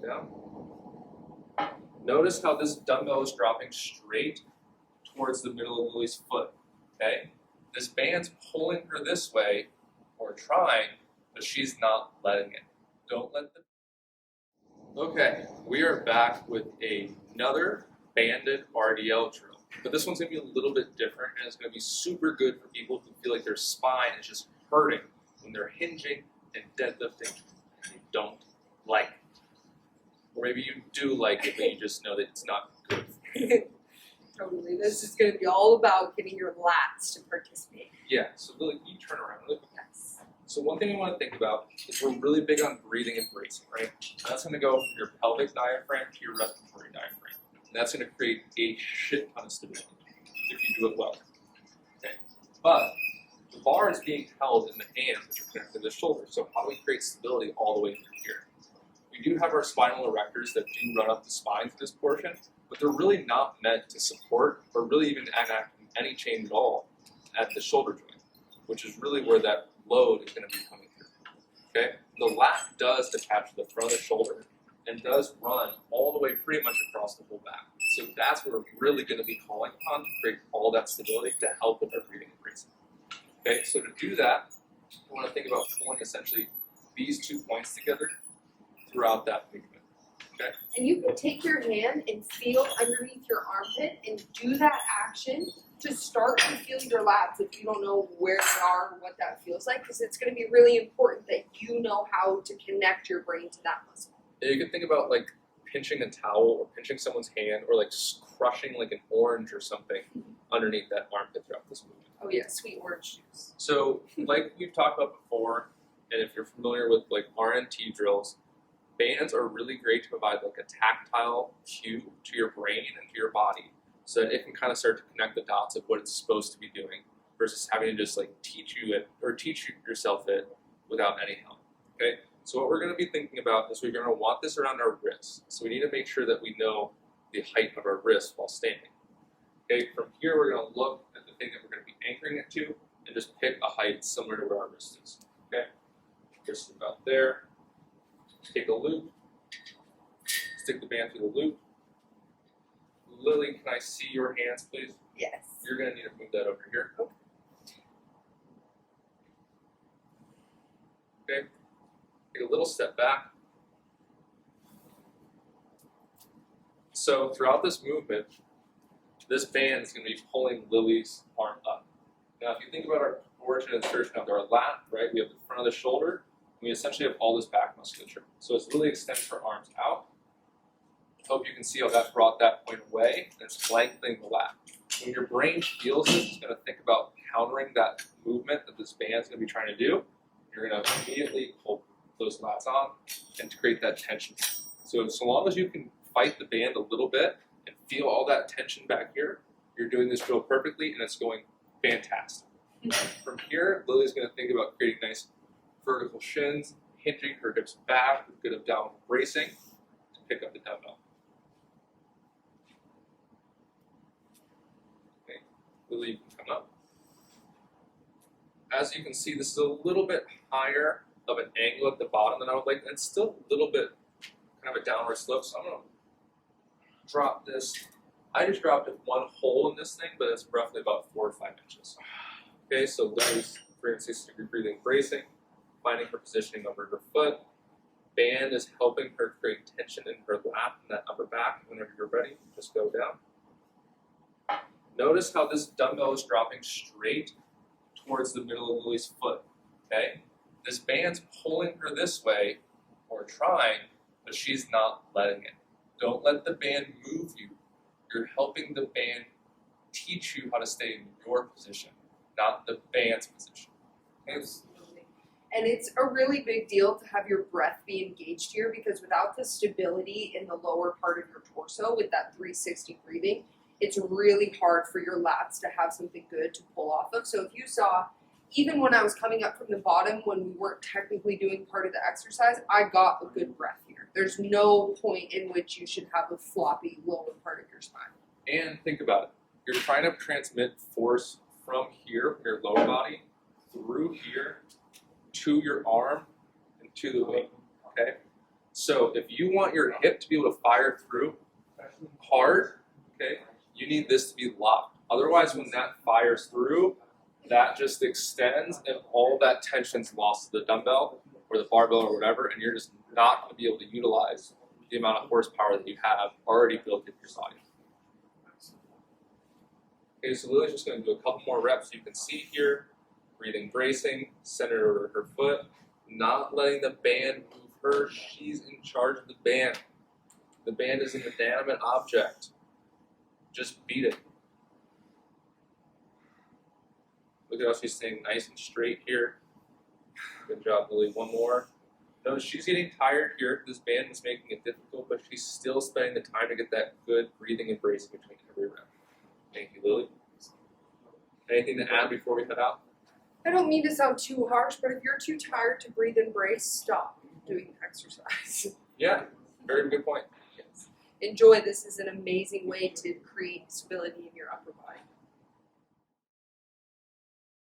down. Notice how this dumbbell is dropping straight towards the middle of Lily's foot, okay? This band's pulling her this way, or trying, but she's not letting it. Don't let the... Okay, we are back with another banded RDL drill. But this one's gonna be a little bit different, and it's gonna be super good for people who feel like their spine is just hurting when they're hinging and deadlifting, and they don't like it. Or maybe you do like it, but you just know that it's not good for you. Totally. This is going to be all about getting your lats to participate. Yeah, so Lily, you turn around really quick. Yes. So one thing we want to think about is we're really big on breathing and bracing, right? And that's going to go from your pelvic diaphragm to your respiratory diaphragm. And that's going to create a shit ton of stability if you do it well. Okay. But the bar is being held in the hands, which are connected to the shoulders. So how do we create stability all the way through here? We do have our spinal erectors that do run up the spine for this portion, but they're really not meant to support or really even enact any change at all at the shoulder joint, which is really where that load is going to be coming through. Okay? The lat does detach to the front of the shoulder and does run all the way pretty much across the whole back. So that's what we're really going to be calling upon to create all that stability to help with our breathing and bracing. Okay, so to do that, we want to think about pulling essentially these 2 points together throughout that movement. Okay? And you can take your hand and feel underneath your armpit and do that action to start to feel your lats if you don't know where they are or what that feels like, because it's going to be really important that you know how to connect your brain to that muscle. Yeah, you can think about like pinching a towel or pinching someone's hand or like crushing like an orange or something underneath that armpit throughout this movement. Oh yeah, sweet orange juice. So like we've talked about before, and if you're familiar with like RNT drills, bands are really great to provide like a tactile cue to your brain and to your body so that it can kind of start to connect the dots of what it's supposed to be doing versus having to just like teach yourself it without any help. Okay, so what we're going to be thinking about is we're going to want this around our wrists. So we need to make sure that we know the height of our wrist while standing. Okay, from here we're going to look at the thing that we're going to be anchoring it to and just pick a height similar to where our wrist is. Okay, wrist is about there. Take a loop, stick the band through the loop. Lily, can I see your hands, please? Yes. You're going to need to move that over here. Okay. Take a little step back. So throughout this movement, this band is going to be pulling Lily's arm up. Now, if you think about our origin and insertion of our lat, right, we have the front of the shoulder. We essentially have all this back musculature. So it's really extends her arms out. Hope you can see how that brought that point away, and it's lengthening the lat. When your brain feels this, it's going to think about countering that movement that this band is going to be trying to do. You're going to immediately pull those lats on and to create that tension. So long as you can fight the band a little bit and feel all that tension back here, you're doing this drill perfectly, and it's going fantastic. From here, Lily's going to think about creating nice vertical shins, hinging her hips back with good abdominal bracing to pick up the dumbbell. Okay, Lily, you can come up. As you can see, this is a little bit higher of an angle at the bottom than I would like. It's still a little bit kind of a downward slope, so I'm going to drop this. I just dropped one hole in this thing, but it's roughly about 4 or 5 inches. Okay, so Lily's 360-degree breathing, bracing. Finding her positioning over her foot. Band is helping her create tension in her lat and that upper back. Whenever you're ready, just go down. Notice how this dumbbell is dropping straight towards the middle of Lily's foot. Okay? This band's pulling her this way, or trying, but she's not letting it. Don't let the band move you. You're helping the band teach you how to stay in your position, not the band's position. Okay? And it's a really big deal to have your breath be engaged here, because without the stability in the lower part of your torso with that 360 breathing, it's really hard for your lats to have something good to pull off of. So if you saw, even when I was coming up from the bottom, when we weren't technically doing part of the exercise, I got a good breath here. There's no point in which you should have a floppy lower part of your spine. And think about it. You're trying to transmit force from here, your lower body, through here, to your arm and to the wing, okay? So if you want your hip to be able to fire through hard, okay, you need this to be locked. Otherwise, when that fires through, that just extends and all that tension's lost to the dumbbell or the barbell or whatever, and you're just not going to be able to utilize the amount of horsepower that you have already built in your body. Okay, so Lily's just going to do a couple more reps. You can see here, breathing, bracing, centered over her foot, not letting the band move her. She's in charge of the band. The band is an inanimate object. Just beat it. Look at how she's staying nice and straight here. Good job, Lily. One more. Notice she's getting tired here. This band is making it difficult, but she's still spending the time to get that good breathing and bracing between every rep. Thank you, Lily. Anything to add before we head out? I don't mean to sound too harsh, but if you're too tired to breathe and brace, stop doing the exercise. Yeah, very good point. Yes. Enjoy. This is an amazing way to create stability in your upper body.